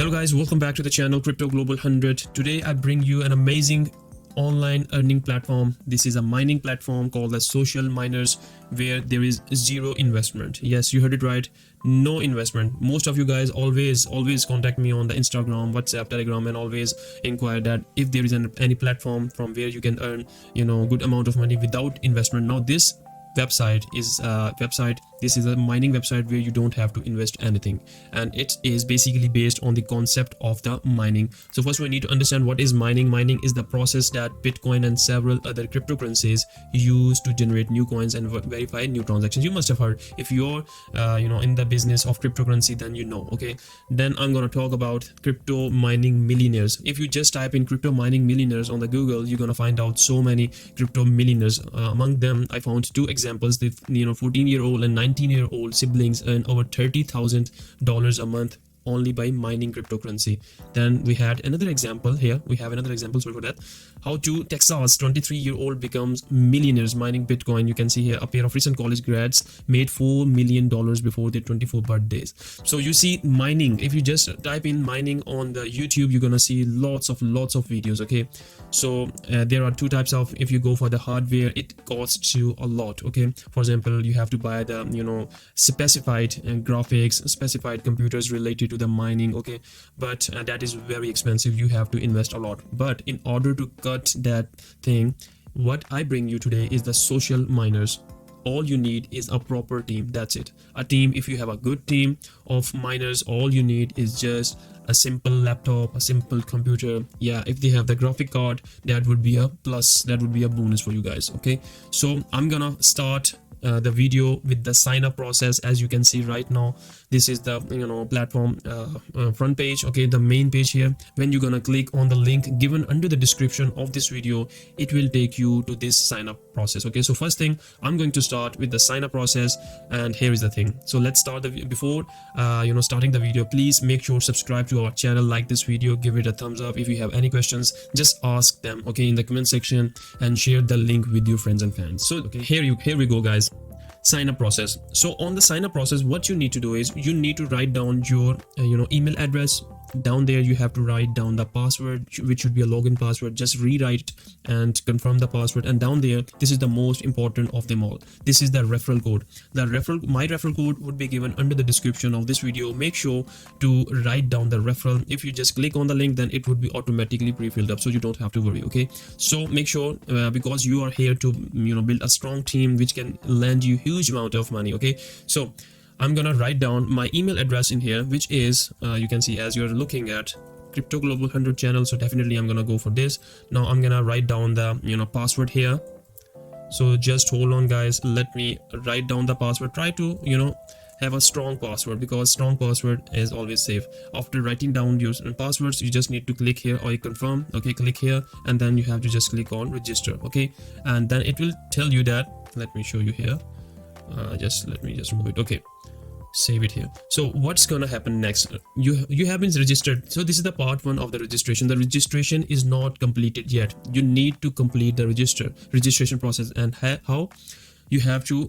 Hello guys, welcome back to the channel Crypto Global 100. Today I bring you an amazing online earning platform. This is a mining platform called the Social Miners, where there is zero investment. Yes, you heard it right, no investment. Most of you guys always contact me on the Instagram, WhatsApp, Telegram, and always inquire that if there is any platform from where you can earn good amount of money without investment. Now this website is this is a mining website where you don't have to invest anything, and it is basically based on the concept of the mining. So first we need to understand what is mining. Mining is the process that Bitcoin and several other cryptocurrencies use to generate new coins and verify new transactions. You must have heard, if you're in the business of cryptocurrency, then you know. Okay, then I'm going to talk about crypto mining millionaires. If you just type in crypto mining millionaires on the Google, you're going to find out so many crypto millionaires. Among them I found two examples. The 14-year-old and 19-year-old siblings earn over $30,000 a month only by mining cryptocurrency. Then we had another example here. We have another example, sorry for that. How to Texas 23-year-old becomes millionaires mining Bitcoin. You can see here a pair of recent college grads made $4 million before their 24 birthdays. So you see, mining, if you just type in mining on the YouTube, you're gonna see lots of videos. Okay, so there are two types of, if you go for the hardware, it costs you a lot. Okay, for example, you have to buy the specified graphics, specified computers related to the mining. Okay, but that is very expensive. You have to invest a lot. But in order to cut that thing, what I bring you today is the social miners. All you need is a proper team. That's it. A team. If you have a good team of miners, all you need is just a simple laptop, a simple computer. Yeah, if they have the graphic card, that would be a plus, that would be a bonus for you guys. Okay, so I'm gonna start the video with the sign up process. As you can see right now, this is the platform front page. Okay, the main page here. When you're gonna click on the link given under the description of this video, it will take you to this sign up process. Okay, so first thing, I'm going to start with the sign up process, and here is the thing. So let's start before starting the video, please make sure subscribe to our channel, like this video, give it a thumbs up. If you have any questions, just ask them, okay, in the comment section, and share the link with your friends and fans. So okay, here we go guys. Sign up process. So on the sign up process, what you need to do is you need to write down your email address. Down there you have to write down the password, which should be a login password. Just rewrite and confirm the password. And down there, this is the most important of them all. This is the referral code. My referral code would be given under the description of this video. Make sure to write down the referral. If you just click on the link, then it would be automatically pre-filled up, so you don't have to worry. Okay, so make sure because you are here to build a strong team which can lend you huge amount of money. Okay, so I'm gonna write down my email address in here, which is you can see as you're looking at Crypto Global 100 channel. So definitely I'm gonna go for this. Now I'm gonna write down the password here. So just hold on guys, let me write down the password. Try to have a strong password, because strong password is always safe. After writing down your passwords, you just need to click here or confirm. Okay, click here, and then you have to just click on register. Okay, and then it will tell you that, let me show you here, let me just move it. Okay, save it here. So what's gonna happen next? You have been registered. So this is the part one of the registration. The registration is not completed yet. You need to complete the registration process. And how? You have to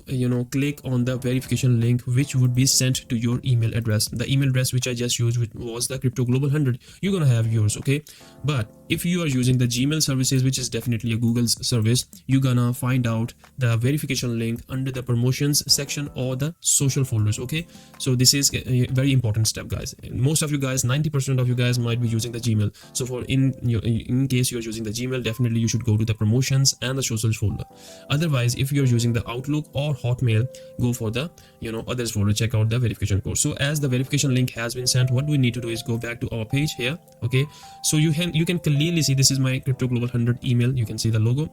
click on the verification link, which would be sent to your email address. The email address which I just used was the Crypto Global 100. You're gonna have yours. Okay, but if you are using the Gmail services, which is definitely a Google's service, you're gonna find out the verification link under the promotions section or the social folders. Okay, so this is a very important step guys. Most of you guys, 90% of you guys might be using the Gmail. So for in case you're using the Gmail, definitely you should go to the promotions and the social folder. Otherwise, if you're using the Outlook or Hotmail, go for the others folder. Check out the verification code. So as the verification link has been sent, what we need to do is go back to our page here. Okay, so you can clearly see this is my Crypto Global 100 email. You can see the logo.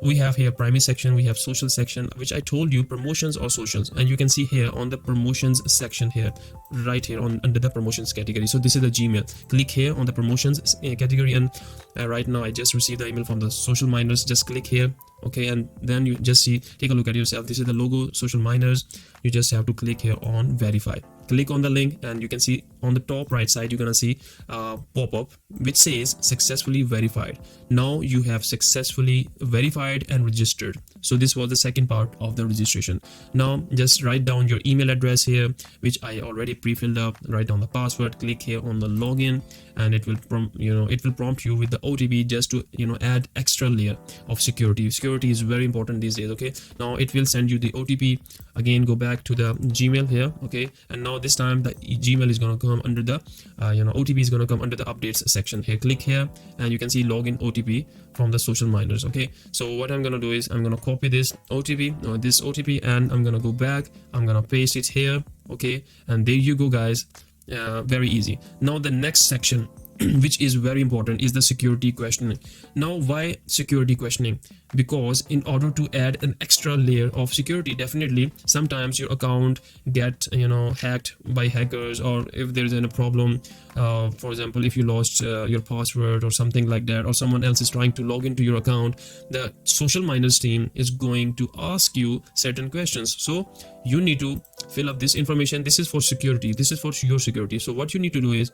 We have here primary section, we have social section, which I told you promotions or socials, and you can see here on the promotions section here, right here under the promotions category. So this is the Gmail. Click here on the promotions category, and right now I just received the email from the social miners. Just click here. Okay, and then you just take a look at yourself. This is the logo, social miners. You just have to click here on verify. click on the link, and you can see on the top right side, you're gonna see pop-up which says successfully verified. Now you have successfully verified and registered. So this was the second part of the registration. Now just write down your email address here, which I already pre-filled up. Write down the password, click here on the login, and it will prompt you with the OTP just to add extra layer of security. Security is very important these days. Okay, now it will send you the OTP. Again, go back to the Gmail here. Okay, and now this time the Gmail is going to come under the OTP is going to come under the updates section here. Click here and you can see login OTP from the social miners. Okay, so what I'm going to do is I'm going to copy this OTP and I'm going to go back, I'm going to paste it here. Okay, and there you go guys. Very easy. Now the next section which is very important is the security questioning. Now why security questioning? Because in order to add an extra layer of security, definitely sometimes your account get hacked by hackers, or if there is any problem, for example if you lost your password or something like that, or someone else is trying to log into your account, the social miners team is going to ask you certain questions. So you need to fill up this information. This is for security, this is for your security. So what you need to do is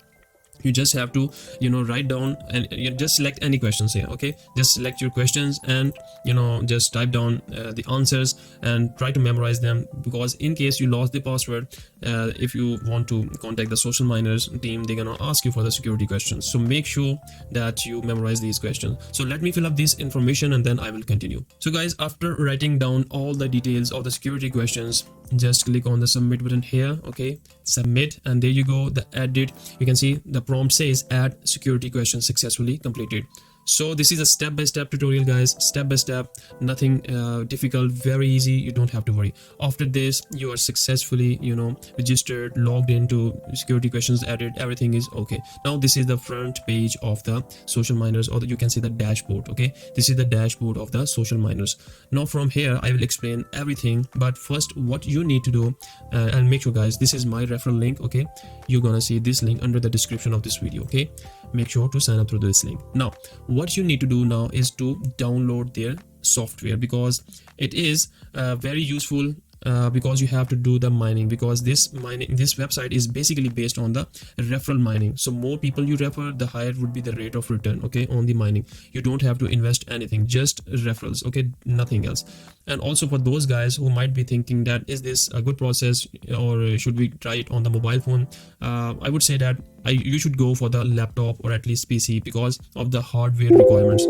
you just have to write down, and you just select any questions here. Okay, just select your questions and just type down the answers and try to memorize them, because in case you lost the password, if you want to contact the social miners team, they're gonna ask you for the security questions. So make sure that you memorize these questions. So let me fill up this information and then I will continue. So guys, after writing down all the details of the security questions, just click on the submit button here. Okay, submit, and there you go, the edit. You can see the prompt says add security question successfully completed. So this is a step-by-step tutorial guys, step-by-step, nothing difficult, very easy. You don't have to worry. After this, you are successfully registered, logged into, security questions added, everything is okay. Now this is the front page of the social miners, or you can see the dashboard. Okay, this is the dashboard of the social miners. Now from here I will explain everything, but first what you need to do, and make sure guys, this is my referral link. Okay, you're gonna see this link under the description of this video. Okay, make sure to sign up through this link. Now what you need to do now is to download their software, because it is very useful, because you have to do the mining, because this website is basically based on the referral mining. So more people you refer, the higher would be the rate of return. Okay, on the mining you don't have to invest anything, just referrals. Okay, nothing else. And also for those guys who might be thinking that is this a good process, or should we try it on the mobile phone, I would say that you should go for the laptop or at least PC, because of the hardware requirements.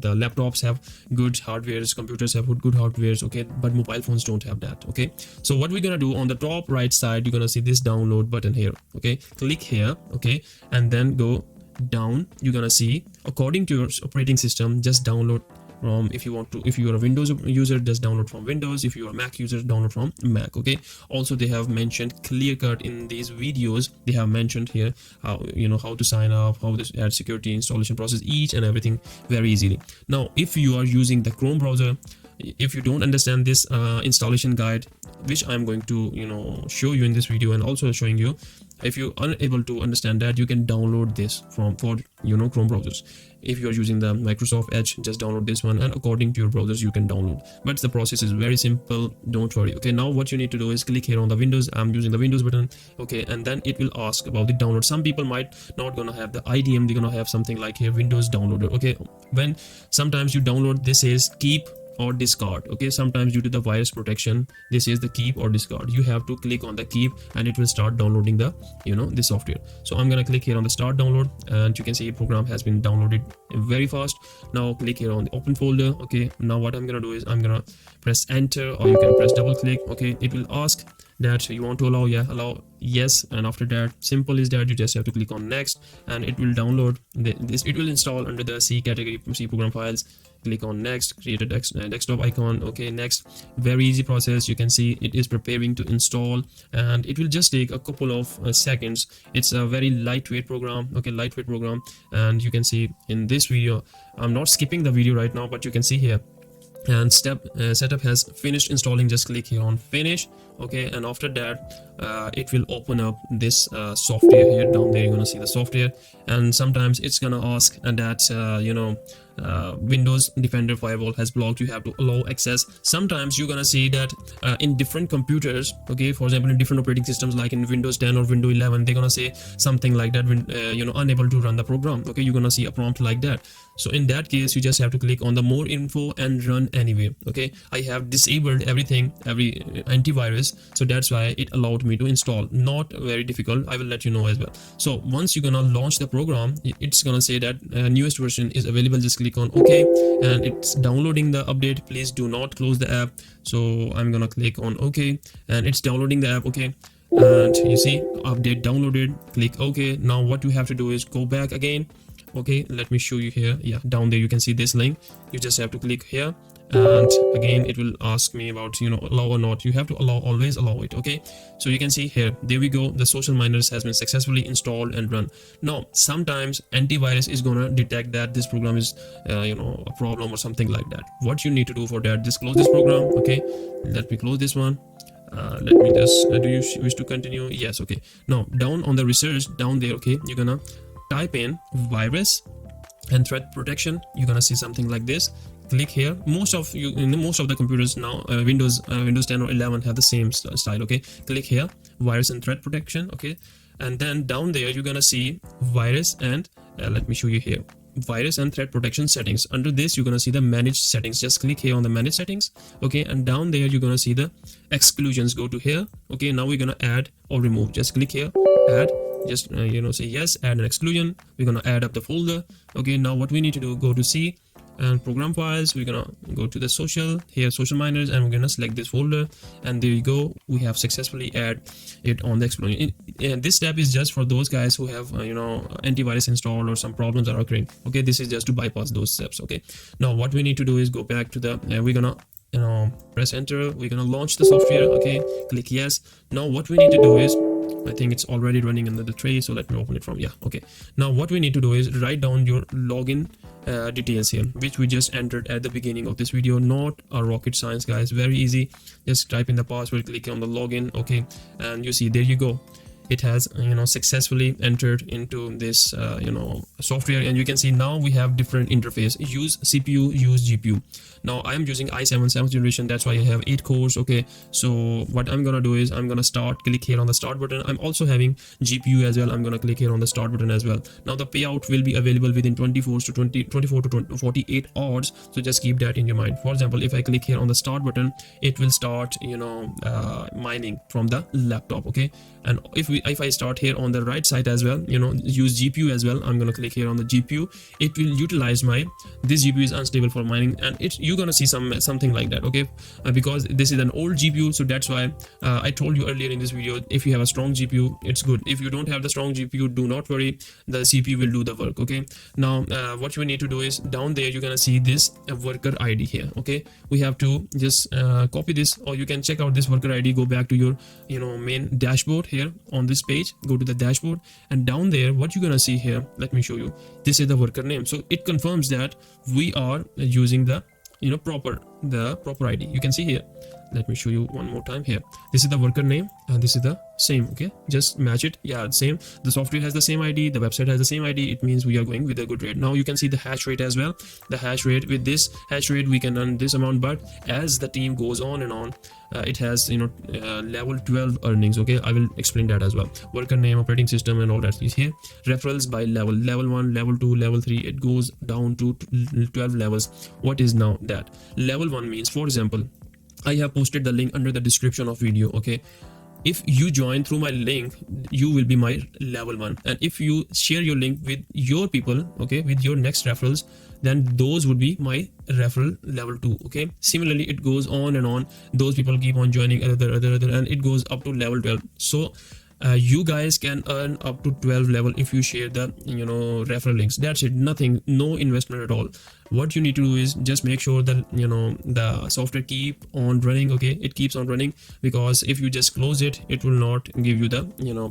The laptops have good hardwares, computers have good hardwares. Okay, but mobile phones don't have that. Okay, so what we're gonna do, on the top right side you're gonna see this download button here. Okay, click here. Okay, and then go down. You're gonna see according to your operating system, just download from, if you are a Windows user, just download from Windows. If you are a Mac user, download from Mac. Okay, also they have mentioned clear cut in these videos. They have mentioned here how how to sign up, how to add security, installation process, each and everything very easily. Now if you are using the Chrome browser, if you don't understand this installation guide, which I'm going to show you in this video and also showing you, if you're unable to understand that, you can download this for Chrome browsers. If you're using the Microsoft Edge, just download this one, and according to your browsers you can download. But the process is very simple, don't worry. Okay, now what you need to do is click here on the Windows. I'm using the Windows button. Okay, and then it will ask about the download. Some people might not gonna have the IDM, they're gonna have something like here Windows downloader. Okay, when sometimes you download, this is keep or discard. Okay, sometimes due to the virus protection, this is the keep or discard. You have to click on the keep and it will start downloading the the software. So I'm gonna click here on the start download, and you can see program has been downloaded very fast. Now click here on the open folder. Okay, now what I'm gonna do is I'm gonna press enter, or you can press double click. Okay, it will ask that you want to allow, allow, yes, and after that, simple is that you just have to click on next, and it will download this. It will install under the C category, C program files. Click on next, create a desktop icon. Okay, next, very easy process. You can see it is preparing to install, and it will just take a couple of seconds. It's a very lightweight program. Okay, lightweight program, and you can see in this video, I'm not skipping the video right now, but you can see here, and setup has finished installing. Just click here on finish. Okay, and after that it will open up this software here. Down there you're gonna see the software, and sometimes it's gonna ask that Windows Defender firewall has blocked, you have to allow access. Sometimes you're gonna see that in different computers, okay, for example in different operating systems like in Windows 10 or Windows 11, they're gonna say something like that, unable to run the program, okay, you're gonna see a prompt like that. So in that case you just have to click on the more info and run anyway. Okay, I have disabled every antivirus, so that's why it allowed me to install. Not very difficult, I will let you know as well. So once you're gonna launch the program, it's gonna say that newest version is available, just click on OK, and it's downloading the update. Please do not close the app. So I'm gonna click on OK, and it's downloading the app. Okay, and you see update downloaded, click OK. Now what you have to do is go back again. Okay, let me show you here. Yeah, down there you can see this link, you just have to click here, and again it will ask me about allow or not. You have to allow, always allow it. Okay, so you can see here, there we go, the social miners has been successfully installed and run. Now sometimes antivirus is gonna detect that this program is a problem or something like that. What you need to do for that, just close this program. Okay, let me close this one. Let me just do you wish to continue? Yes. Okay, now down on the research down there, okay, you're gonna type in virus and threat protection. You're gonna see something like this. Click here. Most of the computers now, Windows 10 or 11 have the same style. Okay, click here, virus and threat protection. Okay, and then down there you're gonna see virus and let me show you here, virus and threat protection settings. Under this you're gonna see the manage settings. Just click here on the manage settings. Okay, and down there you're gonna see the exclusions. Go to here. Okay, now we're gonna add or remove. Just click here, add. Just say yes, add an exclusion. We're gonna add up the folder. Okay, now what we need to do, go to C and program files. We're gonna go to the social miners, and we're gonna select this folder, and there you go, we have successfully add it on the exclusion. This step is just for those guys who have antivirus installed or some problems are occurring. Okay, this is just to bypass those steps. Okay, now what we need to do is go back to the we're gonna press enter. We're gonna launch the software. Okay, click yes. Now what we need to do is, I think it's already running under the tray, so let me open it from okay. Now what we need to do is write down your login details here, which we just entered at the beginning of this video. Not a rocket science, guys, very easy. Just type in the password, click on the login. Okay, and you see there you go, it has successfully entered into this software, and you can see now we have different interface. Use CPU, use GPU. Now I am using i7 7th generation, that's why I have 8 cores. Okay, so what I'm gonna do is I'm gonna click here on the start button. I'm also having GPU as well. I'm gonna click here on the start button as well. Now the payout will be available within 24 to 48 hours, so just keep that in your mind. For example, if I click here on the start button, it will start mining from the laptop. Okay, and if I start here on the right side as well, use GPU as well, I'm gonna click here on the GPU. It will utilize this GPU is unstable for mining, and you're gonna see something like that. Okay, because this is an old GPU, so that's why I told you earlier in this video, if you have a strong GPU, it's good. If you don't have the strong GPU, do not worry, the CPU will do the work. Okay, now what you need to do is down there you're gonna see this worker ID here. Okay, we have to just copy this, or you can check out this worker ID. Go back to your main dashboard here on this page. Go to the dashboard, and down there what you're gonna see here, let me show you, this is the worker name. So it confirms that we are using the proper ID. You can see here, let me show you one more time here. This is the worker name, and this is the same. Okay, just match it. Yeah, same. The software has the same ID, the website has the same ID. It means we are going with a good rate. Now you can see the hash rate as well. The hash rate, with this hash rate we can earn this amount, but as the team goes on and on, it has level 12 earnings. Okay, I will explain that as well. Worker name, operating system, and all that is here. Referrals by level 1, level 2, level 3, it goes down to 12 levels. What is now that? Level 1 means, for example, I have posted the link under the description of video. Okay, if you join through my link, you will be my level 1, and if you share your link with your people, okay, with your next referrals, then those would be my referral level 2. Okay, similarly it goes on and on. Those people keep on joining other, and it goes up to level 12. So you guys can earn up to 12 level if you share the referral links. That's it, nothing, no investment at all. What you need to do is just make sure that the software keep on running. Okay, it keeps on running, because if you just close it, it will not give you the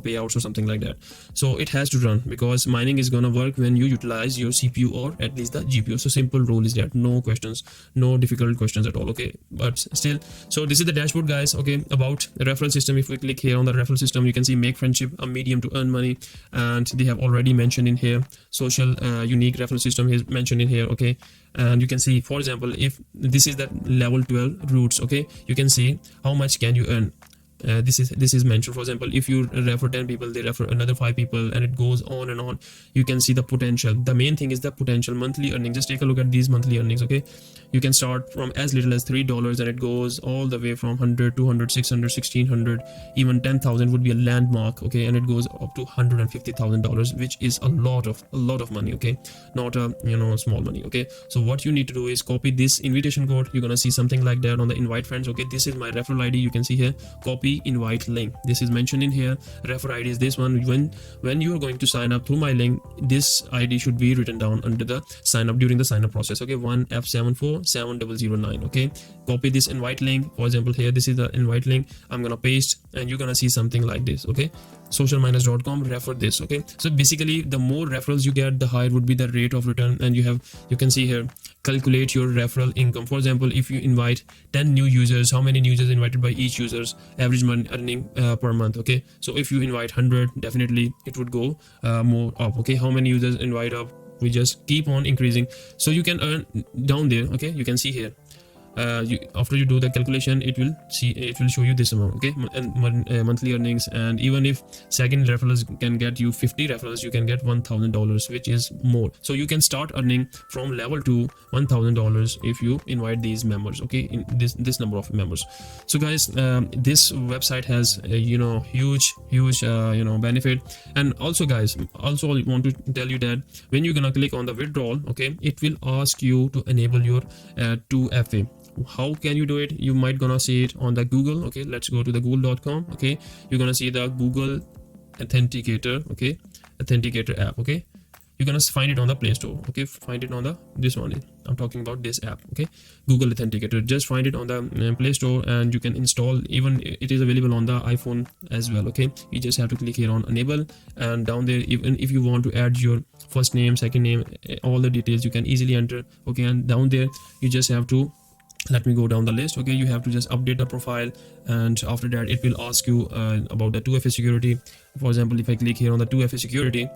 payouts or something like that. So it has to run, because mining is gonna work when you utilize your CPU or at least the GPU. So simple rule is that, no questions, no difficult questions at all. Okay, but still, so this is the dashboard, guys. Okay, about the referral system. If we click here on the referral system, you can see make friendship a medium to earn money, and they have already mentioned in here social unique referral system is mentioned in here. Okay, and you can see, for example, if this is that level 12 roots, okay, you can see how much can you earn. This is mentioned. For example, if you refer 10 people, they refer another 5 people, and it goes on and on. You can see the potential. The main thing is the potential monthly earning. Just take a look at these monthly earnings. Okay, you can start from as little as $3, and it goes all the way from 100, 200, 600, 1600, even 10,000 would be a landmark. Okay, and it goes up to $150,000, which is a lot of money. Okay, not a small money. Okay, so what you need to do is copy this invitation code. You're gonna see something like that on the invite friends. Okay, this is my referral ID. You can see here, copy invite link. This is mentioned in here. Refer ID is this one. When you are going to sign up through my link, this ID should be written down under the sign up during the sign up process. Okay, 1F7470009. Okay, copy this invite link. For example, here this is the invite link. I'm gonna paste, and you're gonna see something like this. Okay, socialminers.com, refer this. Okay, so basically the more referrals you get, the higher would be the rate of return. And you can see here, calculate your referral income. For example, if you invite 10 new users, how many new users invited by each user's average earning per month. Okay, so if you invite 100, definitely it would go more up. Okay, how many users invite up, we just keep on increasing. So you can earn down there. Okay, you can see here, after you do the calculation, it will show you this amount. Okay, and monthly earnings. And even if second referrals can get you 50 referrals, you can get $1,000, which is more. So you can start earning from level 2 $1,000 if you invite these members. Okay, in this number of members. So guys, this website has huge benefit. And also guys, I want to tell you that when you're gonna click on the withdrawal, okay, it will ask you to enable your 2FA. How can you do it? You might gonna see it on the Google. Okay, let's go to the google.com. Okay, you're gonna see the Google Authenticator. Okay, Authenticator app. Okay, you're gonna find it on the Play Store. Okay, find it on this one. I'm talking about this app. Okay, Google Authenticator. Just find it on the Play Store, and you can install. Even it is available on the iPhone as well. Okay, you just have to click here on enable, and down there, even if you want to add your first name, second name, all the details you can easily enter. Okay, and down there you just have to, let me go down the list. Okay, you have to just update the profile, and after that it will ask you about the 2FA security. For example, if I click here on the 2FA security,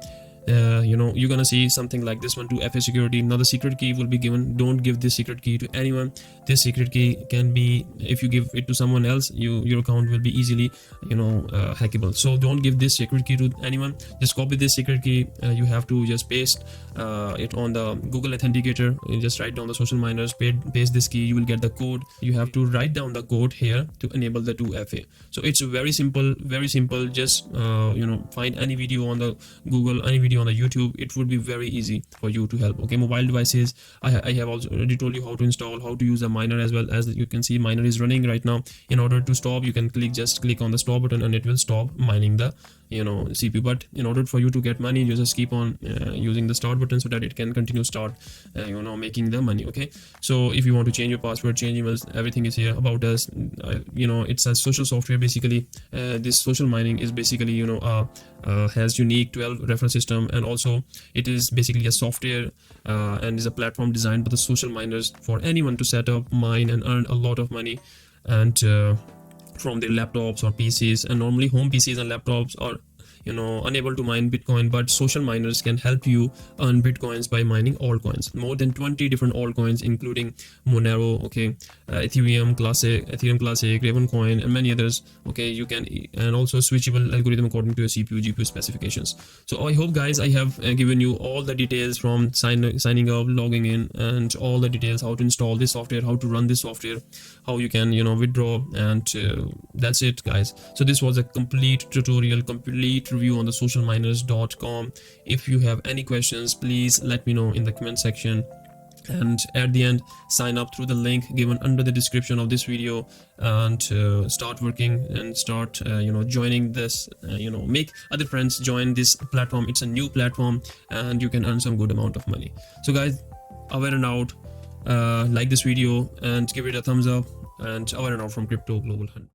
you're gonna see something like this one, 2FA security. Now the secret key will be given. Don't give this secret key to anyone. This secret key can be, if you give it to someone else, your account will be easily hackable. So don't give this secret key to anyone. Just copy this secret key. You have to just paste it on the Google Authenticator. You just write down the social miners, paste this key, you will get the code. You have to write down the code here to enable the 2FA. So it's very simple. Just find any video on the Google, any video on the YouTube. It would be very easy for you to help. Okay, mobile devices, I have already told you how to install, how to use a miner as well. As you can see, miner is running right now. In order to stop, you can click on the stop button, and it will stop mining the CPU. But in order for you to get money, you just keep on using the start button so that it can continue making the money. Okay, so if you want to change your password, change emails, everything is here. About us, it's a social software. Basically, this social mining is basically has unique 12 referral system, and also it is basically a software and is a platform designed by the social miners for anyone to set up, mine, and earn a lot of money, and from their laptops or PCs. And normally home PCs and laptops are unable to mine Bitcoin, but social miners can help you earn Bitcoins by mining altcoins. More than 20 different altcoins, including Monero, okay, Ethereum Classic, Ravencoin, and many others. Okay, you can, and also switchable algorithm according to your CPU, GPU specifications. So I hope guys, I have given you all the details from signing up, logging in, and all the details, how to install this software, how to run this software, how you can withdraw, and that's it guys. So this was a complete tutorial, complete review on the socialminers.com. If you have any questions, please let me know in the comment section, and at the end, sign up through the link given under the description of this video, and start working and start joining this, make other friends join this platform. It's a new platform, and you can earn some good amount of money. So guys, over and out. Like this video and give it a thumbs up, and over and out from Crypto Global 100.